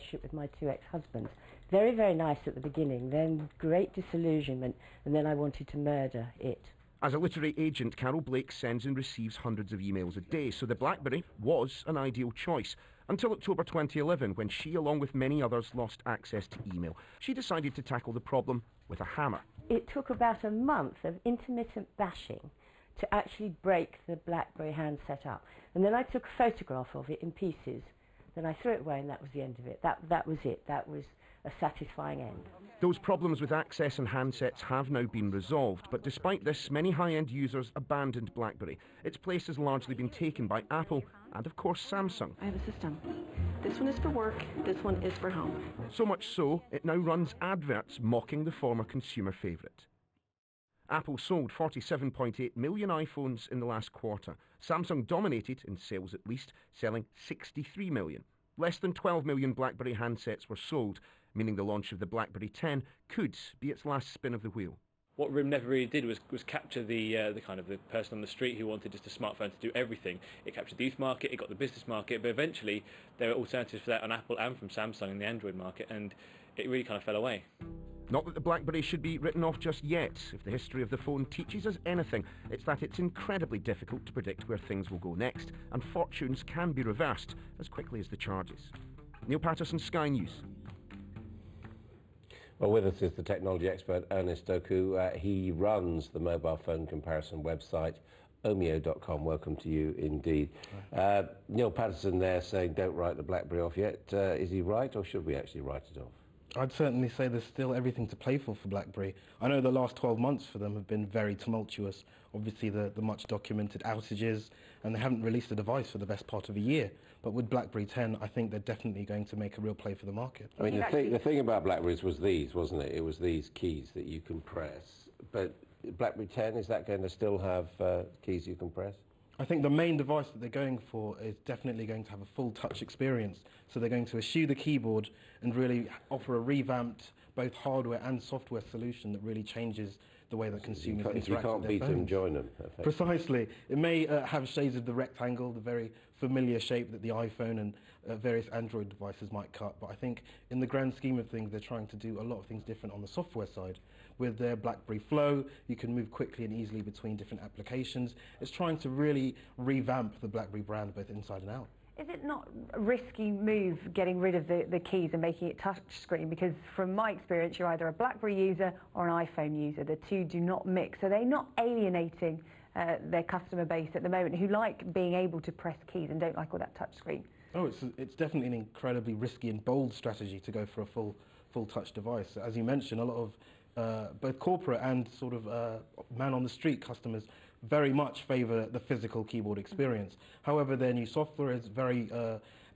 relationship with my two ex-husbands. Very, very nice at the beginning, then great disillusionment, and then I wanted to murder it. As a literary agent, Carol Blake sends and receives hundreds of emails a day, so the BlackBerry was an ideal choice. Until October 2011, when she, along with many others, lost access to email. She decided to tackle the problem with a hammer. It took about a month of intermittent bashing to actually break the BlackBerry handset up. And then I took a photograph of it in pieces. Then I threw it away, and that was the end of it. That was it. That was a satisfying end. Those problems with access and handsets have now been resolved, but despite this, many high-end users abandoned BlackBerry. Its place has largely been taken by Apple and, of course, Samsung. I have a system. This one is for work, this one is for home. So much so, it now runs adverts mocking the former consumer favourite. Apple sold 47.8 million iPhones in the last quarter. Samsung dominated, in sales at least, selling 63 million. Less than 12 million BlackBerry handsets were sold, meaning the launch of the BlackBerry 10 could be its last spin of the wheel. What RIM never really did was capture the kind of the person on the street who wanted just a smartphone to do everything. It captured the youth market, it got the business market, but eventually there were alternatives for that on Apple and from Samsung in the Android market, and it really kind of fell away. Not that the BlackBerry should be written off just yet. If the history of the phone teaches us anything, it's that it's incredibly difficult to predict where things will go next, and fortunes can be reversed as quickly as the charges. Neil Patterson, Sky News. Well, with us is the technology expert Ernest Doku. He runs the mobile phone comparison website omeo.com. Welcome to you indeed. Neil Patterson there saying don't write the BlackBerry off yet. Is he right, or should we actually write it off? I'd certainly say there's still everything to play for BlackBerry. I know the last 12 months for them have been very tumultuous. Obviously the much documented outages, and they haven't released a device for the best part of a year. But with BlackBerry 10, I think they're definitely going to make a real play for the market. I mean, the thing about BlackBerries was these, wasn't it? It was these keys that you can press. But BlackBerry 10, is that going to still have keys you can press? I think the main device that they're going for is definitely going to have a full touch experience. So they're going to eschew the keyboard and really offer a revamped both hardware and software solution that really changes the way that consumers interact with their phones. If you can't beat them, join them. Precisely. It may have shades of the rectangle, the very familiar shape that the iPhone and various Android devices might cut, but I think in the grand scheme of things they're trying to do a lot of things different on the software side. With their BlackBerry Flow, you can move quickly and easily between different applications. It's trying to really revamp the BlackBerry brand both inside and out. Is it not a risky move getting rid of the keys and making it touchscreen? Because from my experience, you're either a BlackBerry user or an iPhone user. The two do not mix. Are they not alienating their customer base at the moment who like being able to press keys and don't like all that touchscreen? Oh, it's definitely an incredibly risky and bold strategy to go for a full touch device. As you mentioned, a lot of both corporate and sort of man-on-the-street customers very much favour the physical keyboard experience. However, their new software is very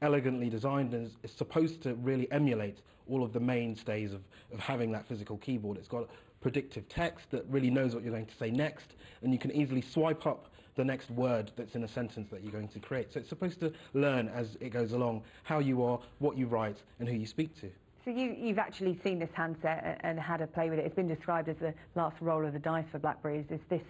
elegantly designed and is supposed to really emulate all of the mainstays of having that physical keyboard. It's got predictive text that really knows what you're going to say next, and you can easily swipe up the next word that's in a sentence that you're going to create. So it's supposed to learn as it goes along how you are, what you write, and who you speak to. So you've actually seen this handset and had a play with it. It's been described as the last roll of the dice for BlackBerry. Is this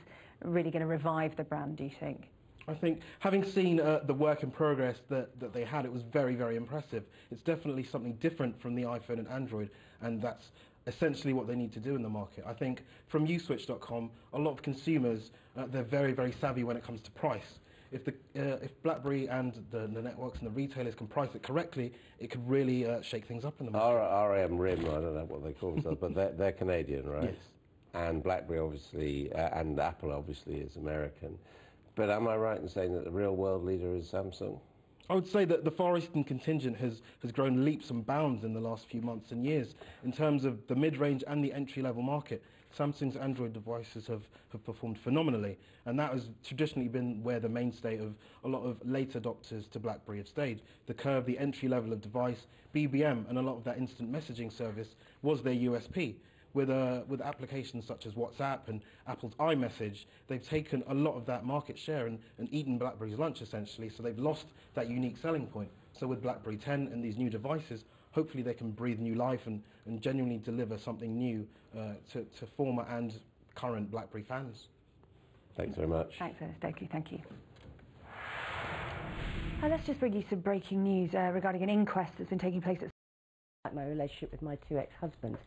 really going to revive the brand, do you think? I think, having seen the work in progress that they had, it was very, very impressive. It's definitely something different from the iPhone and Android, and that's essentially what they need to do in the market. I think from uswitch.com, a lot of consumers, they're very, very savvy when it comes to price. If BlackBerry and the networks and the retailers can price it correctly, it could really shake things up in the market. RM RIM, I don't know what they call themselves, but they're Canadian, right? Yes. And BlackBerry obviously, and Apple obviously is American. But am I right in saying that the real world leader is Samsung? I would say that the Far Eastern contingent has grown leaps and bounds in the last few months and years. In terms of the mid-range and the entry-level market, Samsung's Android devices have performed phenomenally, and that has traditionally been where the mainstay of a lot of late adopters to BlackBerry have stayed. The Curve, the entry level of device, BBM, and a lot of that instant messaging service was their USP. With applications such as WhatsApp and Apple's iMessage, they've taken a lot of that market share and eaten BlackBerry's lunch, essentially, so they've lost that unique selling point. So with BlackBerry 10 and these new devices, hopefully they can breathe new life and genuinely deliver something new to former and current BlackBerry fans. Thanks very much. Thanks, Ernest Doku. Thank you. Let's just bring you some breaking news regarding an inquest that's been taking place at My relationship with my two ex-husbands.